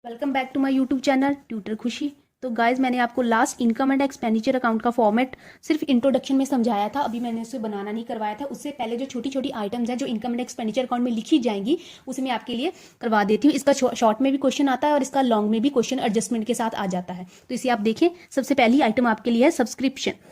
Welcome back to my YouTube channel tutor Khushi. तो guys मैंने आपको last income and expenditure account का format सिर्फ इंट्रोडक्शन में समझाया था। अभी मैंने उसे बनाना नहीं करवाया था। उससे पहले जो छोटी छोटी आइटम्स हैं जो इनकम एंड एक्सपेंडिचर अकाउंट में लिखी जाएंगी उसे मैं आपके लिए करवा देती हूँ। इसका शॉर्ट में भी क्वेश्चन आता है और इसका लॉन्ग में भी क्वेश्चन एडजस्टमेंट के साथ आ जाता है। तो इसे आप देखें। सबसे पहली आइटम आपके लिए है सब्सक्रिप्शन।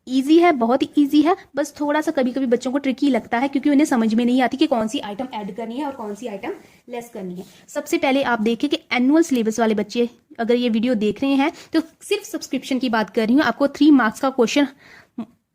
ईजी है, बहुत ही ईजी है, बस थोड़ा सा कभी कभी बच्चों को ट्रिकी लगता है क्योंकि उन्हें समझ में नहीं आती कि कौन सी आइटम ऐड करनी है और कौन सी आइटम लेस करनी है। सबसे पहले आप देखिए कि एनुअल सिलेबस वाले बच्चे अगर ये वीडियो देख रहे हैं तो सिर्फ सब्सक्रिप्शन की बात कर रही हूँ। आपको 3 मार्क्स का क्वेश्चन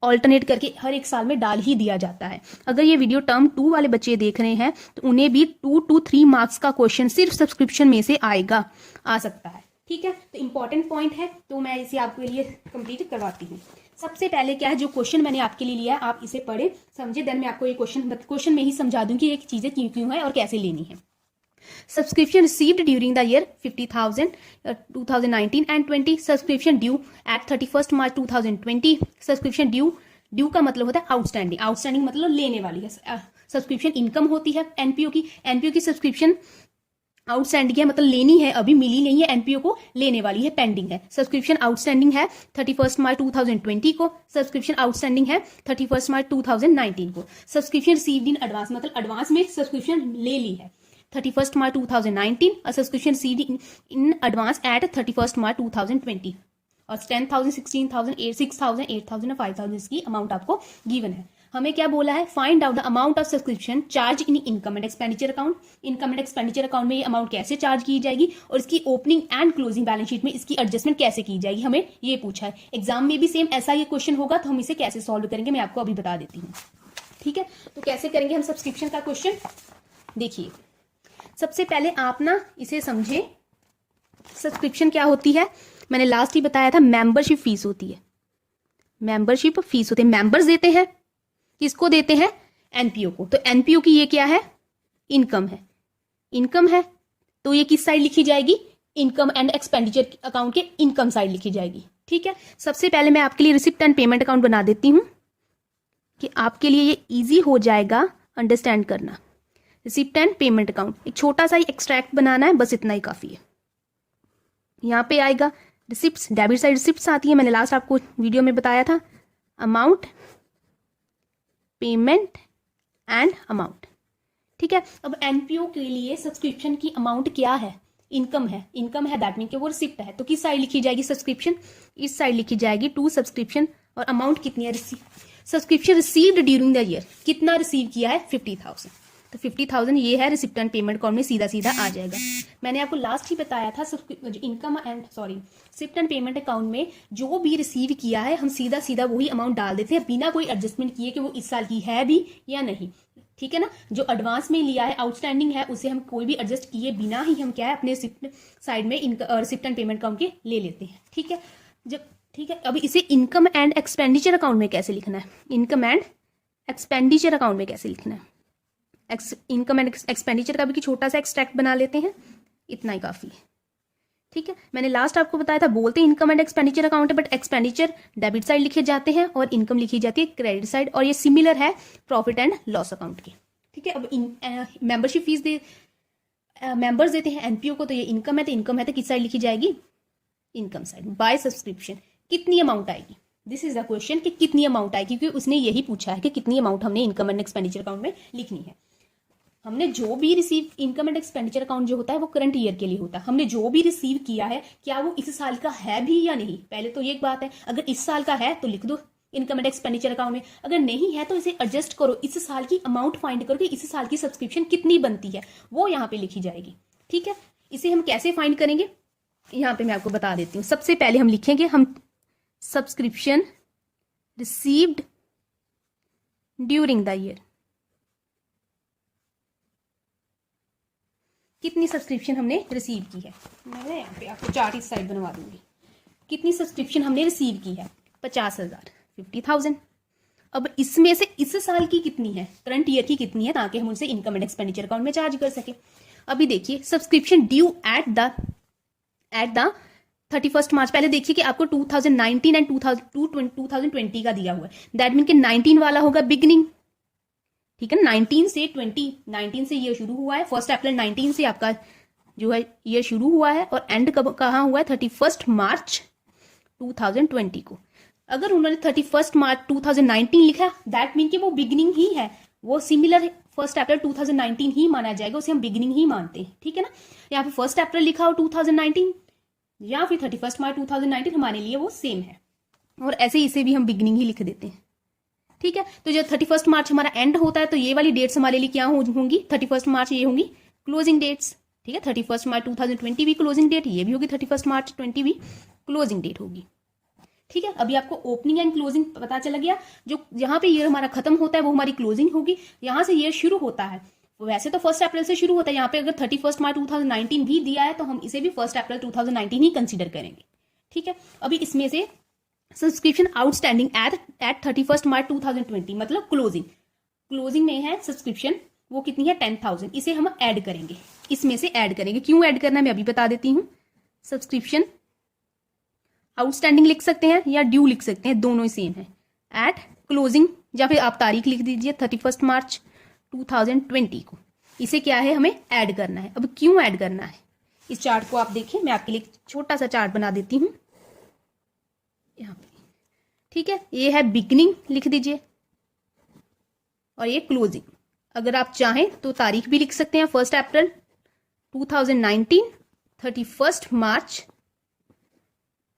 ऑल्टरनेट करके हर एक साल में डाल ही दिया जाता है। अगर ये वीडियो टर्म 2 वाले बच्चे देख रहे हैं तो उन्हें भी 2 to 3 मार्क्स का क्वेश्चन सिर्फ सब्सक्रिप्शन में से आ सकता है। ठीक है, तो इंपॉर्टेंट पॉइंट है, तो मैं इसे आपके लिए कंप्लीट करवाती हूँ। सबसे पहले क्या है, जो क्वेश्चन मैंने आपके लिए लिया है आप इसे पढ़े समझे, देन मैं आपको ये क्वेश्चन में ही समझा दूंगी ये चीजें क्यों क्यों है और कैसे लेनी है। Subscription received during the year 50,000 2019 and 20। Subscription due eight 31 March 2020। Subscription due का मतलब होता है आउटस्टैंडिंग। आउटस्टैंडिंग मतलब लेने वाली है। सब्सक्रिप्शन इनकम होती है एनपीओ की सब्सक्रिप्शन आउटस्टैंडिंग है मतलब लेनी है, अभी मिली नहीं है, एनपीओ को लेने वाली है, पेंडिंग है। सब्सक्रिप्शन आउटस्टैंडिंग है 31 मार्च 2020 को। सब्सक्रिप्शन आउटस्टैंडिंग है 31 मार्च 2019 को। सब्सक्रिप्शन रिसीव्ड इन एडवांस मतलब एडवांस में सब्सक्रिप्शन ले ली है 31 मार्च 2019 और subscription received in advance at 31 मार्च 2020 और 10,000 16,000 6,000 8,000 और 5,000 इसकी अमाउंट आपको गिवन है। हमें क्या बोला है, find out the amount of subscription charge in income and expenditure account. Income and expenditure account में ये अमाउंट कैसे चार्ज की जाएगी और इसकी opening and closing balance sheet में इसकी एडजस्टमेंट कैसे की जाएगी, हमें ये पूछा है। एग्जाम में भी सेम ऐसा ये क्वेश्चन होगा, तो हम इसे कैसे सॉल्व करेंगे मैं आपको अभी बता देती हूँ। ठीक है, तो कैसे करेंगे हम सब्सक्रिप्शन का क्वेश्चन, देखिए। सबसे पहले आप ना इसे समझे, सब्सक्रिप्शन क्या होती है। मैंने लास्ट ही बताया था, मेंबरशिप फीस होती है। मेंबरशिप फीस होती है, मेंबर्स देते हैं, किसको देते हैं, एनपीओ को। तो एनपीओ की ये क्या है, इनकम है। इनकम है तो ये किस साइड लिखी जाएगी, इनकम एंड एक्सपेंडिचर अकाउंट के इनकम साइड लिखी जाएगी। ठीक है, सबसे पहले मैं आपके लिए रिसिप्ट एंड पेमेंट अकाउंट बना देती हूं कि आपके लिए ये इजी हो जाएगा अंडरस्टैंड करना। रिसिप्ट एंड पेमेंट अकाउंट, एक छोटा सा ही एक्सट्रैक्ट बनाना है, बस इतना ही काफी है। यहां पे आएगा रिसिप्ट्स, डेबिट साइड रिसिप्ट्स आती है, मैंने लास्ट आपको वीडियो में बताया था। Amount, payment and amount. ठीक है, अब एनपीओ के लिए सब्सक्रिप्शन की अमाउंट क्या है, इनकम है। इनकम है दैट मीन कि वो रिसिप्ट है, तो किस साइड लिखी जाएगी, सब्सक्रिप्शन इस साइड लिखी जाएगी टू सब्सक्रिप्शन। और अमाउंट कितनी है, subscription received during the year, कितना रिसीव किया है, 50,000। तो 50,000 ये है रिसिप्ट एंड पेमेंट अकाउंट में सीधा सीधा आ जाएगा। मैंने आपको लास्ट ही बताया था income and receipt and payment account में जो भी रिसीव किया है हम सीधा सीधा वही अमाउंट डाल देते हैं बिना कोई एडजस्टमेंट किए कि वो इस साल की है भी या नहीं। ठीक है ना, जो एडवांस में लिया है, आउटस्टैंडिंग है, उसे हम कोई भी एडजस्ट किए बिना ही हम क्या है अपने साइड में रिसिप्ट एंड पेमेंट अकाउंट के ले लेते हैं। ठीक है, जब ठीक है, अभी इसे इनकम एंड एक्सपेंडिचर अकाउंट में कैसे लिखना है, इनकम एंड एक्सपेंडिचर अकाउंट में कैसे लिखना है। इनकम एंड एक्सपेंडिचर का भी छोटा सा एक्सट्रैक्ट बना लेते हैं, इतना ही काफी है। ठीक है, मैंने लास्ट आपको बताया था, बोलते हैं इनकम एंड एक्सपेंडिचर अकाउंट है, बट एक्सपेंडिचर डेबिट साइड लिखे जाते हैं और इनकम लिखी जाती है क्रेडिट साइड, और ये सिमिलर है प्रॉफिट एंड लॉस अकाउंट के। ठीक है, अब मेंबरशिप फीस मेंबर्स देते हैं एनपीओ को, तो ये इनकम है, तो इनकम है तो किस साइड लिखी जाएगी, इनकम साइड। बाय सब्सक्रिप्शन कितनी अमाउंट आएगी, दिस इज द क्वेश्चन कि कितनी अमाउंट आएगी, क्योंकि उसने यही पूछा है कि कितनी अमाउंट हमने इनकम एंड एक्सपेंडिचर अकाउंट में लिखनी है। हमने जो भी receive, income and expenditure account जो होता है वो करंट ईयर के लिए होता है। हमने जो भी रिसीव किया है क्या वो इस साल का है भी या नहीं, पहले तो ये एक बात है। अगर इस साल का है तो लिख दो इनकम एंड एक्सपेंडिचर अकाउंट में, अगर नहीं है तो इसे एडजस्ट करो, इस साल की अमाउंट फाइंड करो कि इस साल की सब्सक्रिप्शन कितनी बनती है, वो यहाँ पे लिखी जाएगी। ठीक है, इसे हम कैसे फाइंड करेंगे, यहाँ पे मैं आपको बता देती हूँ। सबसे पहले हम लिखेंगे, हम subscription received during the year, कितनी सब्सक्रिप्शन हमने रिसीव की है। मैं यहाँ पे आपको चार्ट इस साइड बनवा दूंगी। कितनी सब्सक्रिप्शन हमने रिसीव की है, 50,000, 50,000। अब इसमें से इस साल की कितनी है, करंट ईयर की कितनी है, ताकि हम उनसे इनकम एंड एक्सपेंडिचर अकाउंट में चार्ज कर सके। अभी देखिए, सब्सक्रिप्शन ड्यू एट द 31 मार्च, पहले देखिए कि आपको 2019 एंड 2020 का दिया हुआ है, दैट मीन कि 19 वाला होगा बिगनिंग। ठीक है, 19 से 20, 19 से ये शुरू हुआ है, 1 अप्रैल 19 से आपका जो है ईयर शुरू हुआ है और एंड कब कहाँ हुआ है, 31 मार्च 2020 को। अगर उन्होंने 31 मार्च 2019 लिखा, दैट मीन कि वो बिगिनिंग ही है, वो सिमिलर 1 अप्रैल 2019 ही माना जाएगा, उसे हम बिगिनिंग ही मानते हैं, ठीक है ना। यहाँ पे 1 अप्रैल लिखा हो 2019 या फिर 31 मार्च 2019, हमारे लिए वो सेम है, और ऐसे इसे भी हम बिगिनिंग ही लिख देते हैं, ठीक है। तो जब 31 मार्च हमारा एंड होता है तो ये वाली डेट्स हमारे लिए क्या होंगी, 31 मार्च ये होंगी क्लोजिंग डेट्स, ठीक है। 31 मार्च 2020 भी क्लोजिंग डेट, ये भी होगी 31 मार्च 20 भी क्लोजिंग डेट होगी, ठीक है। अभी आपको ओपनिंग एंड क्लोजिंग पता चला गया, जो यहाँ पे ईयर हमारा खत्म होता है वो हमारी क्लोजिंग होगी, यहाँ से ईयर शुरू होता है, वैसे तो 1 अप्रैल से शुरू होता है, यहाँ पे अगर 31 मार्च 2019 भी दिया है तो हम इसे भी 1 अप्रैल 2019 ही कंसिडर करेंगे, ठीक है। अभी इसमें से सब्सक्रिप्शन आउटस्टैंडिंग एट 31 मार्च 2020 मतलब क्लोजिंग में है सब्सक्रिप्शन, वो कितनी है 10,000, इसे हम ऐड करेंगे, इसमें से ऐड करेंगे। क्यों ऐड करना है मैं अभी बता देती हूँ। सब्सक्रिप्शन आउटस्टैंडिंग लिख सकते हैं या ड्यू लिख सकते हैं, दोनों ही सेम है। एट क्लोजिंग, या फिर आप तारीख लिख दीजिए 31 मार्च 2020 को, इसे क्या है हमें ऐड करना है। अब क्यों ऐड करना है, इस चार्ट को आप देखिए, मैं आपके लिए छोटा सा चार्ट बना देती हूँ यहाँ पे, ठीक है। ये है बिगनिंग लिख दीजिए और ये क्लोजिंग। अगर आप चाहें तो तारीख भी लिख सकते हैं, 1 अप्रैल 2019, 31 मार्च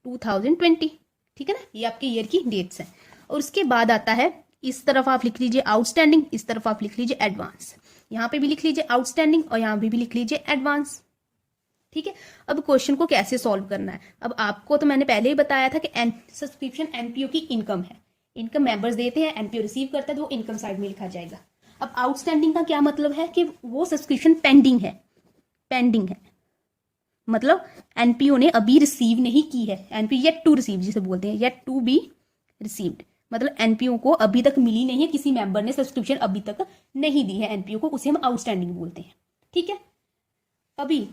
2020, ठीक है ना, ये आपके ईयर की डेट्स हैं। और उसके बाद आता है, इस तरफ आप लिख लीजिए आउटस्टैंडिंग, इस तरफ आप लिख लीजिए एडवांस, यहाँ पे भी लिख लीजिए आउटस्टैंडिंग और यहाँ पे भी लिख लीजिए एडवांस, ठीक है। अब क्वेश्चन को कैसे सॉल्व करना है, अब आपको तो मैंने पहले ही बताया था कि सब्सक्रिप्शन एनपीओ की इनकम है, इनकम मेंबर्स देते हैं, एनपीओ रिसीव करता है तो वो इनकम साइड में लिखा जाएगा। अब आउटस्टैंडिंग का क्या मतलब है कि वो सब्सक्रिप्शन पेंडिंग है, मतलब एनपीओ ने अभी रिसीव नहीं की है, एनपीओ येट टू रिसीव जिसे बोलते हैं, येट टू बी रिसीव्ड, मतलब एनपीओ को अभी तक मिली नहीं है, किसी मेंबर ने सब्सक्रिप्शन अभी तक नहीं दी है एनपीओ को, उसे हम आउटस्टैंडिंग बोलते हैं, ठीक है। अभी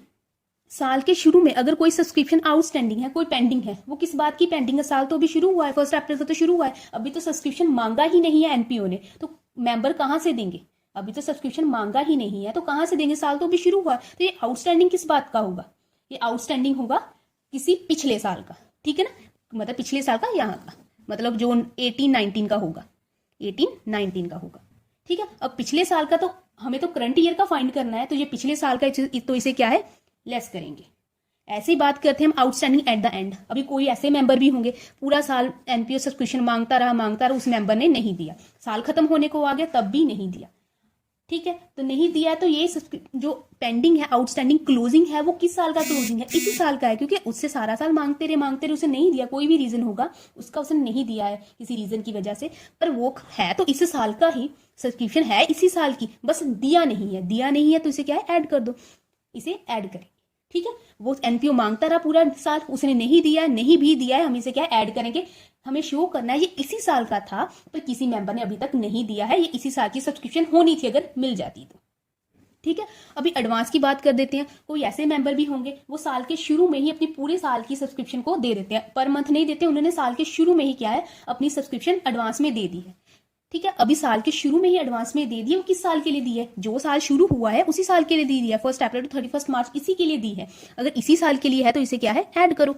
साल के शुरू में अगर कोई सब्सक्रिप्शन आउटस्टैंडिंग है, कोई पेंडिंग है, वो किस बात की पेंडिंग है, साल तो अभी शुरू हुआ है, 1 अप्रैल से तो शुरू हुआ है, अभी तो सब्सक्रिप्शन मांगा ही नहीं है एनपीओ ने, तो मेंबर कहां से देंगे, अभी तो सब्सक्रिप्शन मांगा ही नहीं है तो कहां से देंगे, साल तो अभी शुरू हुआ है, तो ये आउटस्टैंडिंग किस बात का होगा, ये आउटस्टैंडिंग होगा किसी पिछले साल का, ठीक है ना, मतलब पिछले साल का यहाँ का, मतलब जो 18-19 का होगा, 18-19 का होगा, ठीक है। अब पिछले साल का तो हमें तो करंट ईयर का फाइंड करना है, तो ये पिछले साल का, तो इसे क्या है लेस करेंगे। ऐसे ही बात करते हैं हम आउटस्टैंडिंग एट द एंड। अभी कोई ऐसे मेंबर भी होंगे पूरा साल एनपीओ सब्सक्रिप्शन मांगता रहा, उस मेंबर ने नहीं दिया, साल खत्म होने को आ गया तब भी नहीं दिया, ठीक है, तो नहीं दिया, तो ये जो पेंडिंग है आउटस्टैंडिंग क्लोजिंग है, वो किस साल का क्लोजिंग है, इसी साल का है, क्योंकि उससे सारा साल मांगते रहे उसे नहीं दिया, कोई भी रीजन होगा उसका, उसने नहीं दिया है किसी रीजन की वजह से, पर वो है तो इस साल का ही सब्सक्रिप्शन है, इसी साल की, बस दिया नहीं है तो इसे क्या है ऐड कर दो, इसे ऐड करें, ठीक है। वो एनपीओ मांगता रहा पूरा साल, उसने नहीं दिया, नहीं भी दिया है, हम इसे क्या ऐड करेंगे, हमें शो करना है ये इसी साल का था पर किसी मेंबर ने अभी तक नहीं दिया है, ये इसी साल की सब्सक्रिप्शन होनी थी अगर मिल जाती तो, ठीक है। अभी एडवांस की बात कर देते हैं। कोई ऐसे मेंबर भी होंगे वो साल के शुरू में ही अपनी पूरे साल की सब्सक्रिप्शन को दे देते हैं, पर मंथ नहीं देते, उन्होंने साल के शुरू में ही क्या है अपनी सब्सक्रिप्शन एडवांस में दे दी है, ठीक है। अभी साल के शुरू में ही एडवांस में दे दी है, वो किस साल के लिए दी है, जो साल शुरू हुआ है उसी साल के लिए दी है, 1 अप्रैल टू 31 मार्च इसी के लिए दी है, अगर इसी साल के लिए है तो इसे क्या है ऐड करो।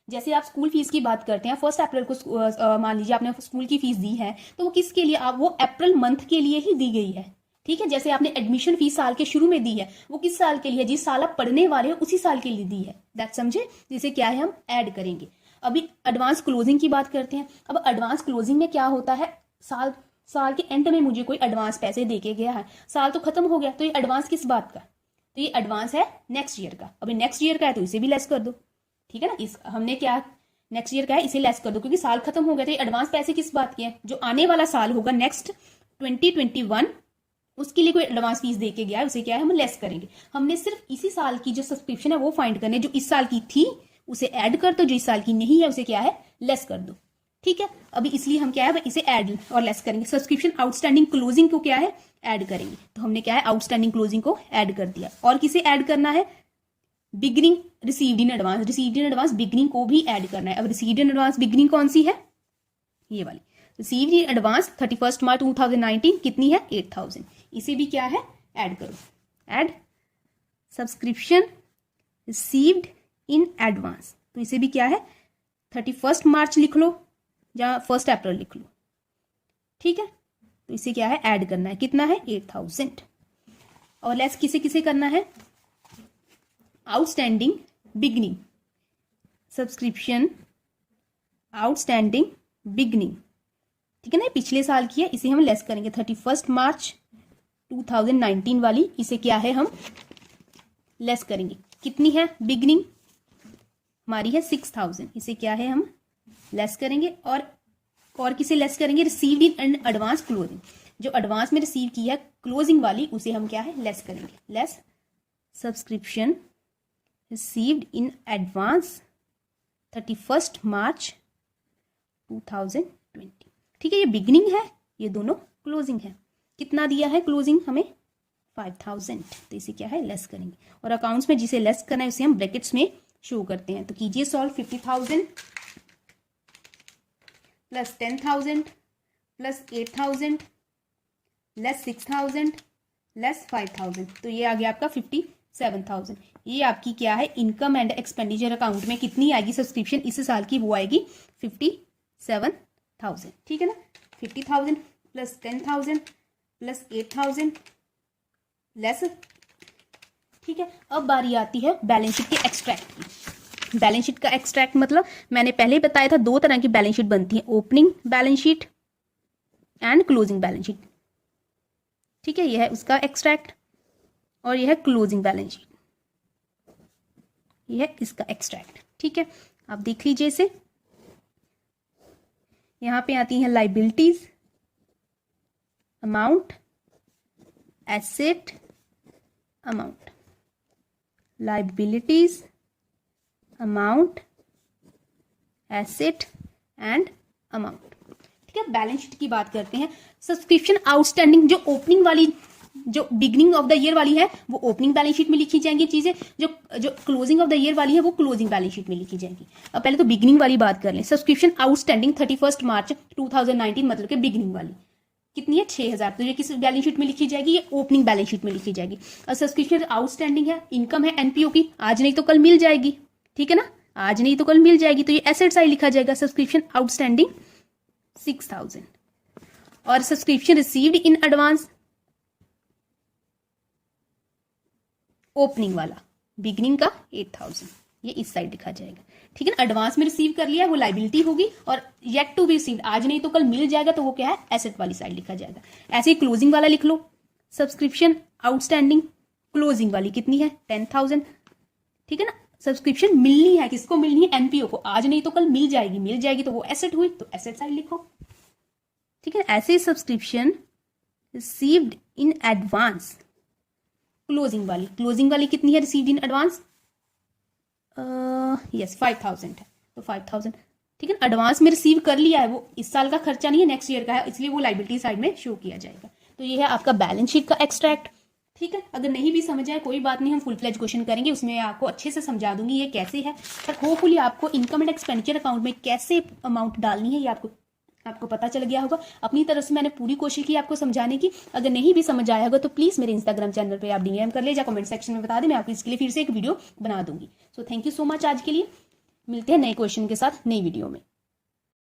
जैसे आप स्कूल फीस की बात करते हैं, 1 अप्रैल को मान लीजिए आपने स्कूल की फीस दी है, तो वो किसके लिए, आप वो अप्रैल मंथ के लिए ही दी गई है, ठीक है। जैसे आपने एडमिशन फीस साल के शुरू में दी है, वो किस साल के लिए, जिस साल आप पढ़ने वाले हो उसी साल के लिए दी है, दैट समझे, जिसे क्या है हम ऐड करेंगे। अभी एडवांस क्लोजिंग की बात करते हैं। अब एडवांस क्लोजिंग में क्या होता है, साल के एंड में मुझे कोई एडवांस पैसे देके गया है, साल तो खत्म हो गया, तो ये एडवांस किस बात का, तो ये एडवांस है नेक्स्ट ईयर का, अभी नेक्स्ट ईयर का है तो इसे भी लेस कर दो, ठीक है ना, इस हमने क्या नेक्स्ट ईयर का है इसे लेस कर दो, क्योंकि साल खत्म हो गया, तो ये एडवांस पैसे किस बात के हैं, जो आने वाला साल होगा नेक्स्ट 2021 उसके लिए कोई एडवांस फीस देके गया है, उसे क्या है हम लेस करेंगे। हमने सिर्फ इसी साल की जो सब्सक्रिप्शन है वो फाइंड करने, जो इस साल की थी उसे ऐड कर दो, जो इस साल की नहीं है उसे क्या है लेस कर दो, ठीक है। अभी इसलिए हम क्या है इसे ऐड और लेस करेंगे। सब्सक्रिप्शन आउटस्टैंडिंग क्लोजिंग को क्या है ऐड करेंगे, तो हमने क्या है आउटस्टैंडिंग क्लोजिंग को ऐड कर दिया। और किसे ऐड करना है, beginning received in advance beginning को भी ऐड करना है। अब रिसीव्ड इन एडवांस बिगिनिंग कौन सी है, ये वाली रिसीव्ड इन एडवांस 31 मार्च 2019 कितनी है 8,000, इसे भी क्या है ऐड करो। Add subscription received in advance, तो इसे भी क्या है 31 मार्च लिख लो या 1 अप्रैल लिख लो, ठीक है। तो इसे क्या है ऐड करना है, कितना है 8000। और लेस किसे किसे करना है, outstanding beginning subscription, outstanding beginning, ठीक है ना, पिछले साल की है, इसे हम लेस करेंगे 31 मार्च 2019 वाली, इसे क्या है हम लेस करेंगे, कितनी है बिगनिंग हमारी है 6000, इसे क्या है हम लेस करेंगे। और किसे लेस करेंगे, रिसीव्ड इन एडवांस क्लोजिंग, जो एडवांस में रिसीव की है क्लोजिंग वाली उसे हम क्या है लेस करेंगे, less subscription received in advance 31 मार्च 2020, ठीक है। ये बिगनिंग है, ये दोनों क्लोजिंग है। कितना दिया है क्लोजिंग हमें 5000, तो इसे क्या है लेस करेंगे। और अकाउंट्स में जिसे लेस करना है उसे हम ब्रैकेट्स में शो करते हैं। तो कीजिए solve, 50,000 plus 10,000 plus 8,000 less 6,000 less 5,000, तो ये आ गया आपका 57,000। ये आपकी क्या है इनकम एंड एक्सपेंडिचर अकाउंट में कितनी आएगी सब्सक्रिप्शन इस साल की, वो आएगी 57,000, ठीक है ना। 50,000 प्लस 10,000 प्लस 8,000 लेस, ठीक है। अब बारी आती है बैलेंस शीट के एक्सट्रैक्ट की। बैलेंस शीट का एक्सट्रैक्ट मतलब मैंने पहले ही बताया था, 2 तरह की बैलेंस शीट बनती है, opening balance sheet and closing balance sheet, ठीक है। यह है उसका एक्सट्रैक्ट और यह है क्लोजिंग बैलेंस शीट, यह है इसका एक्सट्रैक्ट, ठीक है। आप देख लीजिए इसे, यहां पे आती हैं liabilities, amount, asset, amount, liabilities, amount, asset and amount, ठीक है। बैलेंस शीट की बात करते हैं। सब्सक्रिप्शन आउटस्टैंडिंग जो ओपनिंग वाली, जो बिगनिंग ऑफ द ईयर वाली है वो ओपनिंग बैलेंस शीट में लिखी जाएंगी चीजें, जो क्लोजिंग ऑफ द ईयर वाली है वो क्लोजिंग बैलेंस शीट में लिखी जाएंगी। अब पहले तो बिगनिंग वाली बात कर लें। सब्सक्रिप्शन आउटस्टैंडिंग 31 मार्च 2019 मतलब कि बिगनिंग वाली कितनी है 6,000, तो ये किस बैलेंस शीट में लिखी जाएगी, ये ओपनिंग बैलेंस शीट में लिखी जाएगी। और सब्सक्रिप्शन आउटस्टैंडिंग है, इनकम है एनपीओ की, आज नहीं तो कल मिल जाएगी, ठीक है ना, आज नहीं तो कल मिल जाएगी, तो ये एसेट साइड लिखा जाएगा सब्सक्रिप्शन आउटस्टैंडिंग 6,000। और subscription received in advance opening वाला बिगनिंग का 8,000, ये इस साइड लिखा जाएगा, ठीक है ना। एडवांस में रिसीव कर लिया है वो लाइबिलिटी होगी, और येट टू बी रिसीव्ड आज नहीं तो कल मिल जाएगा तो वो क्या है एसेट वाली साइड लिखा जाएगा। ऐसे ही क्लोजिंग वाला लिख लो, सब्सक्रिप्शन आउटस्टैंडिंग क्लोजिंग वाली कितनी है 10,000, ठीक है ना। सब्सक्रिप्शन मिलनी है, किसको मिलनी है एनपीओ को, आज नहीं तो कल मिल जाएगी तो वो एसेट हुई, तो एसेट साइड लिखो, ठीक है। ऐसे ही subscription received in advance closing वाली कितनी है रिसीव्ड इन एडवांस, यस 5,000 है, तो 5,000, ठीक है ना। एडवांस में रिसीव कर लिया है, वो इस साल का खर्चा नहीं है नेक्स्ट ईयर का है, इसलिए वो लाइबिलिटी साइड में शो किया जाएगा। तो ये है आपका बैलेंस शीट का एक्सट्रैक्ट, ठीक है। अगर नहीं भी समझ आए कोई बात नहीं, हम फुल फ्लेज क्वेश्चन करेंगे, उसमें आपको अच्छे से समझा दूंगी ये कैसे है। पर होपफुली आपको इनकम एंड एक्सपेंडिचर अकाउंट में कैसे अमाउंट डालनी है ये आपको पता चल गया होगा। अपनी तरफ से मैंने पूरी कोशिश की आपको समझाने की। अगर नहीं भी समझ आया होगा तो प्लीज मेरे इंस्टाग्राम चैनल पे आप डीएम कर ले या कमेंट सेक्शन में बता दें, मैं आपको इसके लिए फिर से एक वीडियो बना दूंगी। So thank you so much आज के लिए, मिलते हैं नए क्वेश्चन के साथ नई वीडियो में।